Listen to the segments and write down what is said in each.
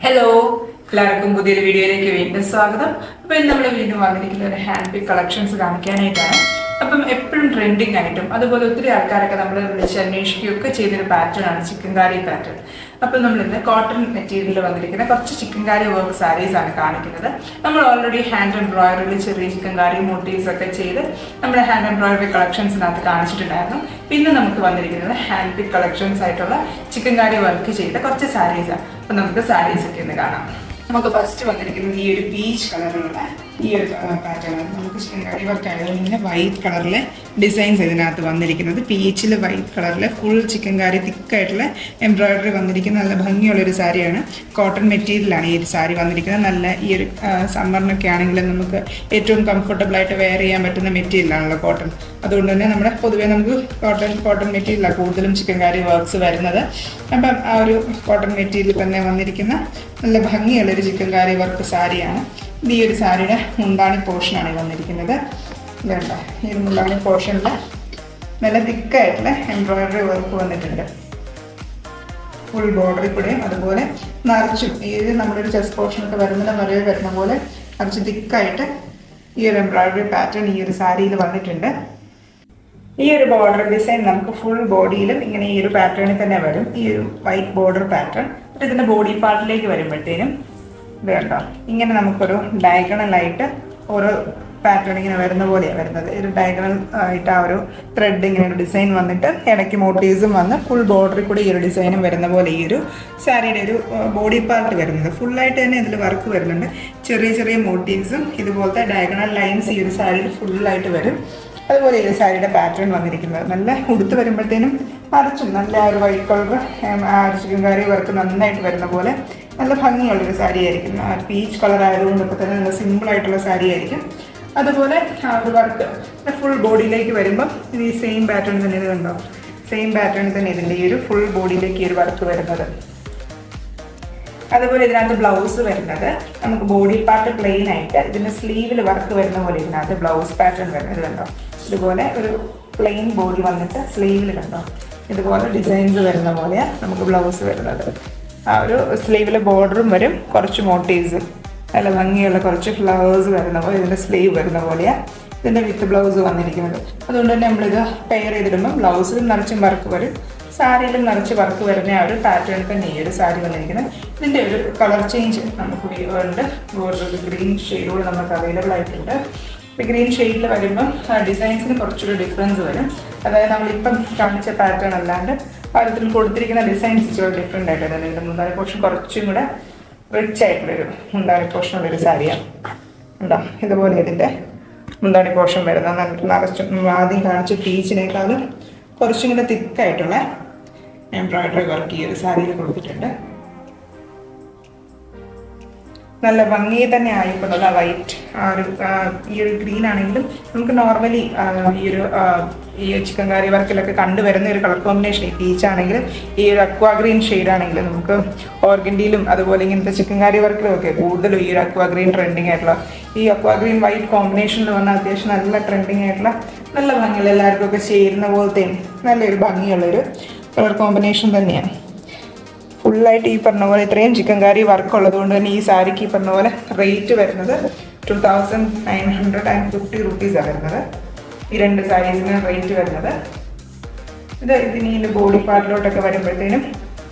Hello, എല്ലാവർക്കും പുതിയൊരു വീഡിയോയിലേക്ക് വീണ്ടും സ്വാഗതം. അപ്പോൾ ഇന്ന് നമ്മൾ വീണ്ടും വന്നിരിക്കുന്ന ഒരു ഹാൻഡ് പിക്ക് കളക്ഷൻസ് കാണിക്കാനായിട്ടാണ്. അപ്പം എപ്പോഴും ട്രെൻഡിങ് ആയിട്ടും അതുപോലെ ഒത്തിരി ആൾക്കാരൊക്കെ നമ്മൾ വിളിച്ച് അന്വേഷിക്കുകയൊക്കെ ചെയ്തൊരു പാറ്റേൺ ആണ് ചിക്കൻകാരി പാറ്റേൺ. അപ്പം നമ്മളിന്ന് കോട്ടൺ മെറ്റീരിയലിൽ വന്നിരിക്കുന്ന കുറച്ച് ചിക്കൻകാരി വർക്ക് സാരീസ് ആണ് കാണിക്കുന്നത്. നമ്മൾ ഓൾറെഡി ഹാൻഡ് എംബ്രോയിഡറിയിൽ ചെറിയ ചിക്കൻകാരി മോട്ടീവ്സ് ഒക്കെ ചെയ്ത് നമ്മുടെ ഹാൻഡ് എംബ്രോയിഡറി കളക്ഷൻസിനകത്ത് കാണിച്ചിട്ടുണ്ടായിരുന്നു. പിന്നെ നമുക്ക് വന്നിരിക്കുന്നത് ഹാൻഡ് പിക്ക് കളക്ഷൻസ് ആയിട്ടുള്ള ചിക്കൻകാരി വർക്ക് ചെയ്ത കുറച്ച് സാരീസാണ്. അപ്പം നമുക്ക് സാരീസ് ഒക്കെ ഒന്ന് കാണാം. നമുക്ക് ഫസ്റ്റ് വന്നിരിക്കുന്നത് ഈ ഒരു പീച്ച് കളറിലുള്ള ഈ ഒരു പാറ്റേൺ. നമുക്ക് ചിക്കൻകാരി വർക്ക് ആയതുകൊണ്ട് ഇങ്ങനെ വൈറ്റ് കളറിലെ ഡിസൈൻസ് ഇതിനകത്ത് വന്നിരിക്കുന്നത്. പീച്ചിൽ വൈറ്റ് കളറിൽ ഫുൾ ചിക്കൻകാരി തിക്കായിട്ടുള്ള എംബ്രോയിഡറി വന്നിരിക്കുന്ന നല്ല ഭംഗിയുള്ളൊരു സാരിയാണ്. കോട്ടൺ മെറ്റീരിയലാണ് ഈ ഒരു സാരി വന്നിരിക്കുന്നത്. നല്ല ഈ ഒരു സമ്മറിനൊക്കെ ആണെങ്കിലും നമുക്ക് ഏറ്റവും കംഫർട്ടബിളായിട്ട് വെയർ ചെയ്യാൻ പറ്റുന്ന മെറ്റീരിയലാണല്ലോ കോട്ടൺ. അതുകൊണ്ട് തന്നെ നമ്മുടെ പൊതുവേ നമുക്ക് കോട്ടൺ മെറ്റീരിയലാണ് കൂടുതലും ചിക്കൻകാരി വർക്ക്സ് വരുന്നത്. അപ്പം ആ ഒരു കോട്ടൺ മെറ്റീരിയൽ തന്നെ വന്നിരിക്കുന്ന നല്ല ഭംഗിയുള്ളൊരു ചിക്കൻകാരി വർക്ക് സാരിയാണ്. ഇത് ഈ ഒരു സാരിയുടെ മുന്താണി പോർഷനാണ് വന്നിരിക്കുന്നത്. ഇതുണ്ട ഈ ഒരു മുന്താണി പോർഷനിൽ നല്ല തിക്കായിട്ടുള്ള എംബ്രോയിഡറി വർക്ക് വന്നിട്ടുണ്ട്. ഫുൾ ബോർഡറിൽ കൂടെയും അതുപോലെ നിറച്ചും ഈ നമ്മുടെ ഒരു ചെസ്റ്റ് പോർഷനൊക്കെ വരുന്ന പോലെ നിറച്ച് തിക്കായിട്ട് ഈ ഒരു എംബ്രോയിഡറി പാറ്റേൺ ഈ ഒരു സാരിയിൽ വന്നിട്ടുണ്ട്. ഈ ഒരു ബോർഡർ ഡിസൈൻ നമുക്ക് ഫുൾ ബോഡിയിലും ഇങ്ങനെ ഈ ഒരു പാറ്റേണിൽ തന്നെ വരും. ഈ ഒരു വൈറ്റ് ബോർഡർ പാറ്റേൺ ഇതിൻ്റെ ബോഡി പാർട്ടിലേക്ക് വരുമ്പോഴത്തേനും ഇത് കണ്ടോ ഇങ്ങനെ നമുക്കൊരു ഡയഗണലായിട്ട് ഓരോ പാറ്റേൺ ഇങ്ങനെ വരുന്ന പോലെയാണ് വരുന്നത്. ഒരു ഡയഗണൽ ആയിട്ട് ആ ഒരു ത്രെഡ് ഇങ്ങനെ ഒരു ഡിസൈൻ വന്നിട്ട് ഇടയ്ക്ക് മോട്ടീവ്സും വന്ന് ഫുൾ ബോർഡറിൽ കൂടി ഈ ഒരു ഡിസൈനും വരുന്ന പോലെ ഈ ഒരു സാരിയുടെ ഒരു ബോഡി പാർട്ട് വരുന്നത്. ഫുള്ളായിട്ട് തന്നെ ഇതിൽ വർക്ക് വരുന്നുണ്ട്. ചെറിയ ചെറിയ മോട്ടീവ്സും ഇതുപോലത്തെ ഡയഗണൽ ലൈൻസ് ഈ ഒരു സാരിയിൽ ഫുള്ളായിട്ട് വരും. അതുപോലെ ഈ സാരിയുടെ പാറ്റേൺ വന്നിരിക്കുന്നത് നല്ല ഉടുത്ത് വരുമ്പോഴത്തേനും മറിച്ചും നല്ല ആ ഒരു വൈറ്റ് കളർ ആ ഒരു ചിക്കൻകാരി വർക്ക് നന്നായിട്ട് വരുന്ന പോലെ നല്ല ഭംഗിയുള്ളൊരു സാരി ആയിരിക്കും. ആ പീച്ച് കളർ ആയതുകൊണ്ടൊക്കെ തന്നെ നല്ല സിമ്പിളായിട്ടുള്ള സാരി ആയിരിക്കും. അതുപോലെ ആ ഒരു വർക്ക് ഫുൾ ബോഡിയിലേക്ക് വരുമ്പം ഇത് ഈ സെയിം പാറ്റേൺ തന്നെ ഇത് കണ്ടോ സെയിം പാറ്റേൺ തന്നെ ഇതിൻ്റെ ഈ ഒരു ഫുൾ ബോഡിയിലേക്ക് ഈ ഒരു വർക്ക് വരുന്നത്. അതുപോലെ ഇതിനകത്ത് ബ്ലൗസ് വരുന്നത് നമുക്ക് ബോഡി പാർട്ട് പ്ലെയിൻ ആയിട്ട് ഇതിൻ്റെ സ്ലീവിൽ വർക്ക് വരുന്ന പോലെ ഇതിനകത്ത് ബ്ലൗസ് പാറ്റേൺ വരുന്നത് കണ്ടോ. ഇതുപോലെ ഒരു പ്ലെയിൻ ബോഡി വന്നിട്ട് സ്ലീവിൽ കണ്ടോ ഇതുപോലെ ഡിസൈൻസ് വരുന്ന പോലെയാണ് നമുക്ക് ബ്ലൗസ് വരുന്നത്. ആ ഒരു സ്ലീവിൽ ബോർഡറും വരും, കുറച്ച് മോട്ടീവ്സും നല്ല ഭംഗിയുള്ള കുറച്ച് ഫ്ലവേഴ്സ് വരുന്ന പോലെ ഇതിൻ്റെ സ്ലീവ് വരുന്ന പോലെയാണ് ഇതിൻ്റെ വിത്ത് ബ്ലൗസ് വന്നിരിക്കുന്നത്. അതുകൊണ്ട് തന്നെ നമ്മളിത് പെയർ ചെയ്തിടുമ്പോൾ ബ്ലൗസിലും നിറച്ചും വർക്ക് വരും, സാരിയിലും നിറച്ച് വർക്ക് വരുന്ന ആ ഒരു പാറ്റേൺ തന്നെ ഈ ഒരു സാരി വന്നിരിക്കുന്നത്. ഇതിൻ്റെ ഒരു കളർ ചേഞ്ച് നമുക്ക് ഉണ്ട്. വേറൊരു ഗ്രീൻ ഷെയ്ഡോട് നമുക്ക് അവൈലബിൾ ആയിട്ടുണ്ട്. ഇപ്പോൾ ഗ്രീൻ ഷെയ്ഡിൽ വരുമ്പം ഡിസൈൻസിന് കുറച്ചൊരു ഡിഫറൻസ് വരും. അതായത് നമ്മളിപ്പം കാണിച്ച പാറ്റേൺ അല്ലാണ്ട് അതിൽ കൊടുത്തിരിക്കുന്ന ഡിസൈൻസ് ഇച്ചിരി ഡിഫറെൻ്റ് ആയിട്ട് വരുന്നത്. ഇതിൻ്റെ മുന്താണി പോർഷൻ കുറച്ചും കൂടെ റിച്ച് ആയിട്ടുള്ളൊരു മുന്താണി പോർഷനുള്ളൊരു സാരിയാണ്. ഉണ്ടോ ഇതുപോലെ ഇതിൻ്റെ മുന്താണി പോർഷൻ വരുന്നത് നിറച്ചും ആദ്യം കാണിച്ച പീച്ചിനേക്കാളും കുറച്ചും കൂടെ തിക്കായിട്ടുള്ള എംബ്രോയിഡറി വർക്ക് ഈ ഒരു സാരിയിൽ കൊടുത്തിട്ടുണ്ട്. നല്ല ഭംഗി തന്നെ ആയിപ്പോഴുള്ള വൈറ്റ് ഈ ഒരു ഗ്രീൻ ആണെങ്കിലും നമുക്ക് നോർമലി ഈ ചിക്കൻകാരി വർക്കിലൊക്കെ കണ്ടുവരുന്ന ഒരു കളർ കോമ്പിനേഷൻ. ഈ പീച്ച് ആണെങ്കിലും ഈ ഒരു അക്വാ ഗ്രീൻ ഷെയ്ഡ് ആണെങ്കിലും നമുക്ക് ഓർഗൻഡിയിലും അതുപോലെ ഇങ്ങനത്തെ ചിക്കൻകാരി വർക്കിലും ഒക്കെ കൂടുതലും ഈ ഒരു അക്വാ ഗ്രീൻ ട്രെൻഡിങ് ആയിട്ടുള്ള ഈ അക്വാ ഗ്രീൻ വൈറ്റ് കോമ്പിനേഷൻ എന്ന് പറഞ്ഞാൽ അത്യാവശ്യം നല്ല ട്രെൻഡിങ് ആയിട്ടുള്ള നല്ല ഭംഗിയുള്ള എല്ലാവർക്കും ഒക്കെ ചേരുന്ന പോലത്തെയും നല്ലൊരു ഭംഗിയുള്ളൊരു കളർ കോമ്പിനേഷൻ തന്നെയാണ്. ഫുള്ളായിട്ട് ഈ പറഞ്ഞ പോലെ ഇത്രയും ചിക്കൻകാരി വർക്ക് ഉള്ളതുകൊണ്ട് തന്നെ ഈ സാരിക്ക് ഈ പറഞ്ഞ പോലെ റേറ്റ് വരുന്നത് 2950 റുപ്പീസാണ് വരുന്നത്. ഈ രണ്ട് സാരീസിന് റേറ്റ് വരുന്നത്. ഇതിന് ഈ ബോഡി പാർട്ടിലോട്ടൊക്കെ വരുമ്പോഴത്തേനും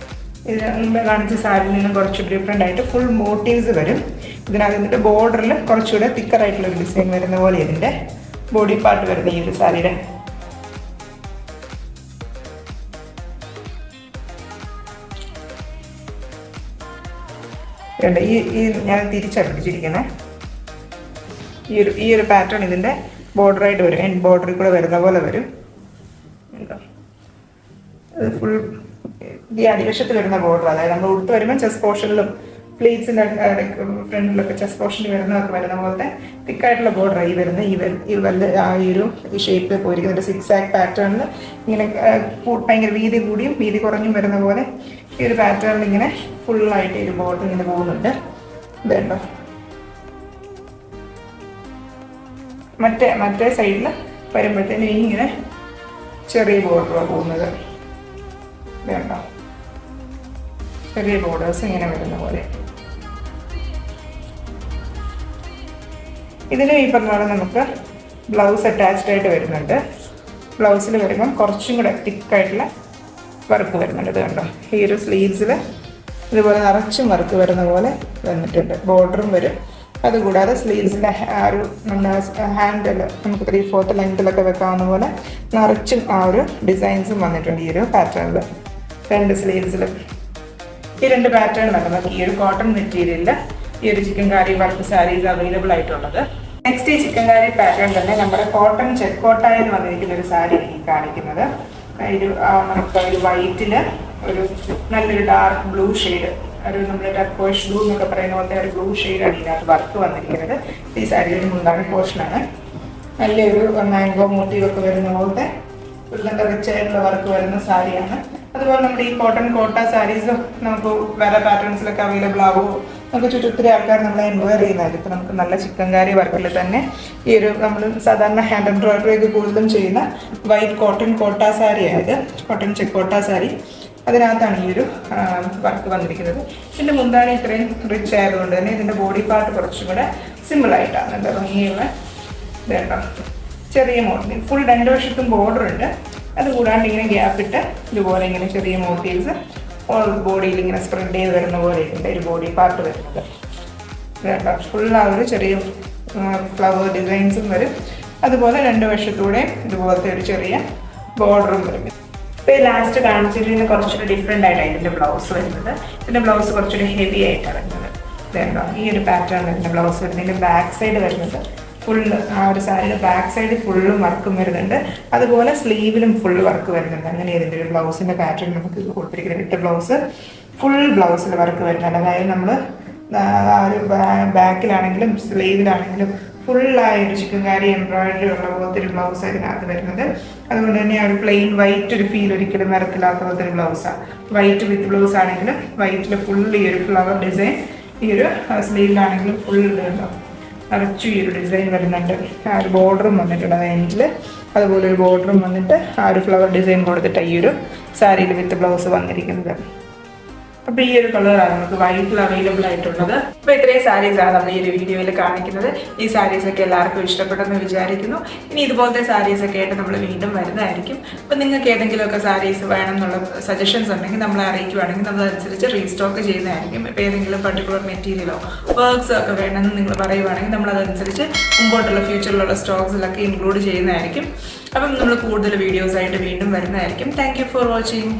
ഇതിന് മുമ്പ് കാണിച്ച സാരിയിൽ നിന്നും കുറച്ച് ഡിഫറെൻ്റ് ആയിട്ട് ഫുൾ മോട്ടീവ്സ് വരും. ഇതിനകത്ത് എന്നിട്ട് ബോർഡറിൽ കുറച്ചുകൂടെ തിക്കറായിട്ടുള്ളൊരു ഡിസൈൻ വരുന്ന പോലെ ഇതിൻ്റെ ബോഡി പാർട്ട് വരുന്ന ഈ ഒരു സാരിയുടെ. ഈ ഞാൻ തിരിച്ചടിപ്പിച്ചിരിക്കുന്നത് ഈ ഒരു പാറ്റേൺ ഇതിൻ്റെ ബോർഡറായിട്ട് വരും. എൻഡ് ബോർഡറിൽ കൂടെ വരുന്ന പോലെ വരും. അത് ഫുൾ ഈ അടിവശത്ത് വരുന്ന ബോർഡർ, അതായത് നമ്മൾ ഉടുത്ത് വരുമ്പോൾ ചെസ്റ്റ് പോർഷനിലും പ്ലീറ്റ്സിൻ്റെ ഫ്രണ്ടിലൊക്കെ ചെസ്റ്റ് പോർഷനിൽ വരുന്ന പോലത്തെ തിക്കായിട്ടുള്ള ബോർഡറായി വരുന്ന ഈ ഒരു ഷേപ്പിൽ പോയിരിക്കുന്നുണ്ട്. സിക്സ് ആക്ക് പാറ്റേണിൽ ഇങ്ങനെ ഭയങ്കര വീതി കൂടിയും വീതി കുറഞ്ഞും വരുന്ന പോലെ ഈ ഒരു പാറ്റേണിൽ ഇങ്ങനെ ഫുള്ളായിട്ട് ഈ ഒരു ബോർഡർ ഇങ്ങനെ പോകുന്നുണ്ട്. ഇതുണ്ടോ മറ്റേ സൈഡിൽ വരുമ്പോഴത്തേനും ഇങ്ങനെ ചെറിയ ബോർഡറാണ് പോകുന്നത്. വേണ്ട ചെറിയ ബോർഡേഴ്സ് ഇങ്ങനെ വരുന്ന പോലെ ഇതിനും ഈ പറഞ്ഞ പോലെ നമുക്ക് ബ്ലൗസ് അറ്റാച്ച്ഡ് ആയിട്ട് വരുന്നുണ്ട്. ബ്ലൗസിൽ വരുമ്പം കുറച്ചും കൂടെ തിക്കായിട്ടുള്ള വർക്ക് വരുന്നുണ്ട്. ഇത് കണ്ടോ, ഈ ഒരു സ്ലീവ്സിൽ ഇതുപോലെ നിറച്ചും വർക്ക് വരുന്ന പോലെ വന്നിട്ടുണ്ട്. ബോർഡറും വരും. അതുകൂടാതെ സ്ലീവ്സിൻ്റെ ആ ഒരു നമ്മുടെ ഹാൻഡിൽ നമുക്ക് 3/4 ലെങ്തിലൊക്കെ വെക്കാവുന്ന പോലെ നിറച്ചും ആ ഒരു ഡിസൈൻസും വന്നിട്ടുണ്ട് ഈ ഒരു പാറ്റേണിൽ. 2 സ്ലീവ്സിലും ഈ 2 പാറ്റേൺ വരുന്നത് ഈ ഒരു കോട്ടൺ മെറ്റീരിയലിൽ ഈ ഒരു ചിക്കൻകാരി വർക്ക് സാരീസ് അവൈലബിൾ ആയിട്ടുള്ളത്. നെക്സ്റ്റ് ഈ ചിക്കൻകാരി പാറ്റേൺ തന്നെ നമ്മുടെ കോട്ടൺ ചെക്കോട്ടായിൽ വന്നിരിക്കുന്ന ഒരു സാരിയാണ് ഈ കാണിക്കുന്നത്. ഒരു നമുക്ക് ഒരു വൈറ്റിൽ ഒരു നല്ലൊരു ഡാർക്ക് ബ്ലൂ ഷെയ്ഡ്, ഒരു നമ്മൾ ടർക്കോയിഷ് ബ്ലൂ എന്നൊക്കെ പറയുന്ന പോലത്തെ ഒരു ബ്ലൂ ഷെയ്ഡാണ് ഇതിനകത്ത് വർക്ക് വന്നിരിക്കുന്നത്. ഈ സാരിയുടെ മുന്താണി പോർഷനാണ്. നല്ലൊരു മാംഗോ മോട്ടീവൊക്കെ വരുന്ന പോലത്തെ നല്ല റിച്ച് ആയിട്ടുള്ള വർക്ക് വരുന്ന സാരിയാണ്. അതുപോലെ നമ്മുടെ ഈ കോട്ടൺ കോട്ട സാരീസ് നമുക്ക് വേറെ പാറ്റേൺസിലൊക്കെ അവൈലബിൾ ആവുമോ നമുക്ക് ഒത്തിരി ആൾക്കാർ നമ്മളെ എൻക്വയർ ചെയ്യുന്നതായിരിക്കും. ഇപ്പോൾ നമുക്ക് നല്ല ചിക്കൻകാരി വർക്കിൽ തന്നെ ഈ ഒരു നമ്മൾ സാധാരണ ഹാൻഡ് എംബ്രോയിഡറി ഒക്കെ കൂടുതലും ചെയ്യുന്ന വൈറ്റ് കോട്ടൺ കോട്ട സാരിയായത്, കോട്ടൺ ചെക്കോട്ട സാരി. അതിനകത്താണ് ഈ ഒരു വർക്ക് വന്നിരിക്കുന്നത്. ഇതിൻ്റെ മുന്താണി ഇത്രയും റിച്ച് ആയതുകൊണ്ട് തന്നെ ഇതിൻ്റെ ബോഡി പാർട്ട് കുറച്ചും കൂടെ സിമ്പിളായിട്ടാണ് എന്താ ഭംഗിയുള്ള ഇതുണ്ടോ ചെറിയ മോട്ടീവ്. ഫുൾ 2 വശത്തും ബോർഡർ ഉണ്ട്. അതുകൂടാണ്ട് ഇങ്ങനെ ഗ്യാപ്പിട്ട് ഇതുപോലെ ഇങ്ങനെ ചെറിയ മോട്ടീവ്സ് ബോഡിയിൽ ഇങ്ങനെ സ്പ്രെഡ് ചെയ്ത് വരുന്ന പോലെ ഉണ്ട് ഒരു ബോഡി പാർട്ട് വരുന്നത്. കേട്ടോ, ഫുൾ ആ ഒരു ചെറിയ ഫ്ലവർ ഡിസൈൻസും വരും. അതുപോലെ 2 വശത്തൂടെ ഇതുപോലത്തെ ഒരു ചെറിയ ബോർഡറും വരും. ഇപ്പോൾ ഈ ലാസ്റ്റ് കാണിച്ചിട്ട് കുറച്ചൊരു ഡിഫറെൻ്റ് ആയിട്ടാണ് ഇതിൻ്റെ ബ്ലൗസ് വരുന്നത്. ഇതിൻ്റെ ബ്ലൗസ് കുറച്ചൊരു ഹെവി ആയിട്ടാണ് വരുന്നത്. ഇതുണ്ടോ, ഈ ഒരു പാറ്റേൺ വരുന്ന ബ്ലൗസ് വരുന്നത്. ഇതിൻ്റെ ബാക്ക് സൈഡ് വരുന്നത് ഫുള്ള് ആ ഒരു സാരിയുടെ ബാക്ക് സൈഡ് ഫുള്ളും വർക്കും വരുന്നുണ്ട്. അതുപോലെ സ്ലീവിലും ഫുള്ള് വർക്ക് വരുന്നുണ്ട്. അങ്ങനെ ഇതിൻ്റെ ഒരു ബ്ലൗസിൻ്റെ പാറ്റേൺ നമുക്ക് കൊടുത്തിരിക്കുന്നത്. വിട്ട് ബ്ലൗസ് ഫുൾ ബ്ലൗസിൽ വർക്ക് വരുന്നുണ്ട്. അതായത് നമ്മൾ ആ ഒരു ബാക്കിലാണെങ്കിലും സ്ലീവിലാണെങ്കിലും ഫുള്ളായ ഒരു ചിക്കൻകാരി എംബ്രോയിഡറി ഉള്ള പോലത്തെ ഒരു ബ്ലൗസ് അതിനകത്ത് വരുന്നത്. അതുകൊണ്ട് തന്നെ ആ ഒരു പ്ലെയിൻ വൈറ്റ് ഒരു ഫീൽ ഒരിക്കലും വരത്തില്ലാത്ത പോലത്തെ ഒരു ബ്ലൗസാണ്. വൈറ്റ് വിത്ത് ബ്ലൗസ് ആണെങ്കിലും വൈറ്റിൽ ഫുൾ ഈ ഒരു ഫ്ലവർ ഡിസൈൻ, ഈ ഒരു സ്ലീവിലാണെങ്കിലും ഫുൾ ഇതുണ്ടാവും. നിറച്ചു ഈ ഒരു ഡിസൈൻ വരുന്നുണ്ട്. ആ ഒരു ബോർഡറും വന്നിട്ടുണ്ട് അത് എൻഡിൽ. അതുപോലെ ഒരു ബോർഡറും വന്നിട്ട് ആ ഒരു ഫ്ലവർ ഡിസൈൻ കൊടുത്തിട്ട് ഈ ഒരു സാരിയിൽ വിത്ത് ബ്ലൗസ് വന്നിരിക്കുന്നത്. അപ്പോൾ ഈ ഒരു കളറാണ് നമുക്ക് വൈറ്റിൽ അവൈലബിൾ ആയിട്ടുള്ളത്. അപ്പോൾ ഇത്രയും സാരീസാണ് നമ്മൾ ഈ ഒരു വീഡിയോയിൽ കാണിക്കുന്നത്. ഈ സാരീസൊക്കെ എല്ലാവർക്കും ഇഷ്ടപ്പെട്ടെന്ന് വിചാരിക്കുന്നു. ഇനി ഇതുപോലത്തെ സാരീസൊക്കെ ആയിട്ട് നമ്മൾ വീണ്ടും വരുന്നതായിരിക്കും. അപ്പോൾ നിങ്ങൾക്ക് ഏതെങ്കിലുമൊക്കെ സാരീസ് വേണം എന്നുള്ള സജഷൻസ് ഉണ്ടെങ്കിൽ നമ്മളെ അറിയിക്കുവാണെങ്കിൽ നമ്മൾ അതനുസരിച്ച് റീസ്റ്റോക്ക് ചെയ്യുന്നതായിരിക്കും. ഇപ്പോൾ ഏതെങ്കിലും പർട്ടിക്കുലർ മെറ്റീരിയലോ വർക്ക്സോ ഒക്കെ വേണമെന്ന് നിങ്ങൾ പറയുവാണെങ്കിൽ നമ്മളതനുസരിച്ച് മുമ്പോട്ടുള്ള ഫ്യൂച്ചറിലുള്ള സ്റ്റോക്സിലൊക്കെ ഇൻക്ലൂഡ് ചെയ്യുന്നതായിരിക്കും. അപ്പം നമ്മൾ കൂടുതൽ വീഡിയോസായിട്ട് വീണ്ടും വരുന്നതായിരിക്കും. Thank you for watching.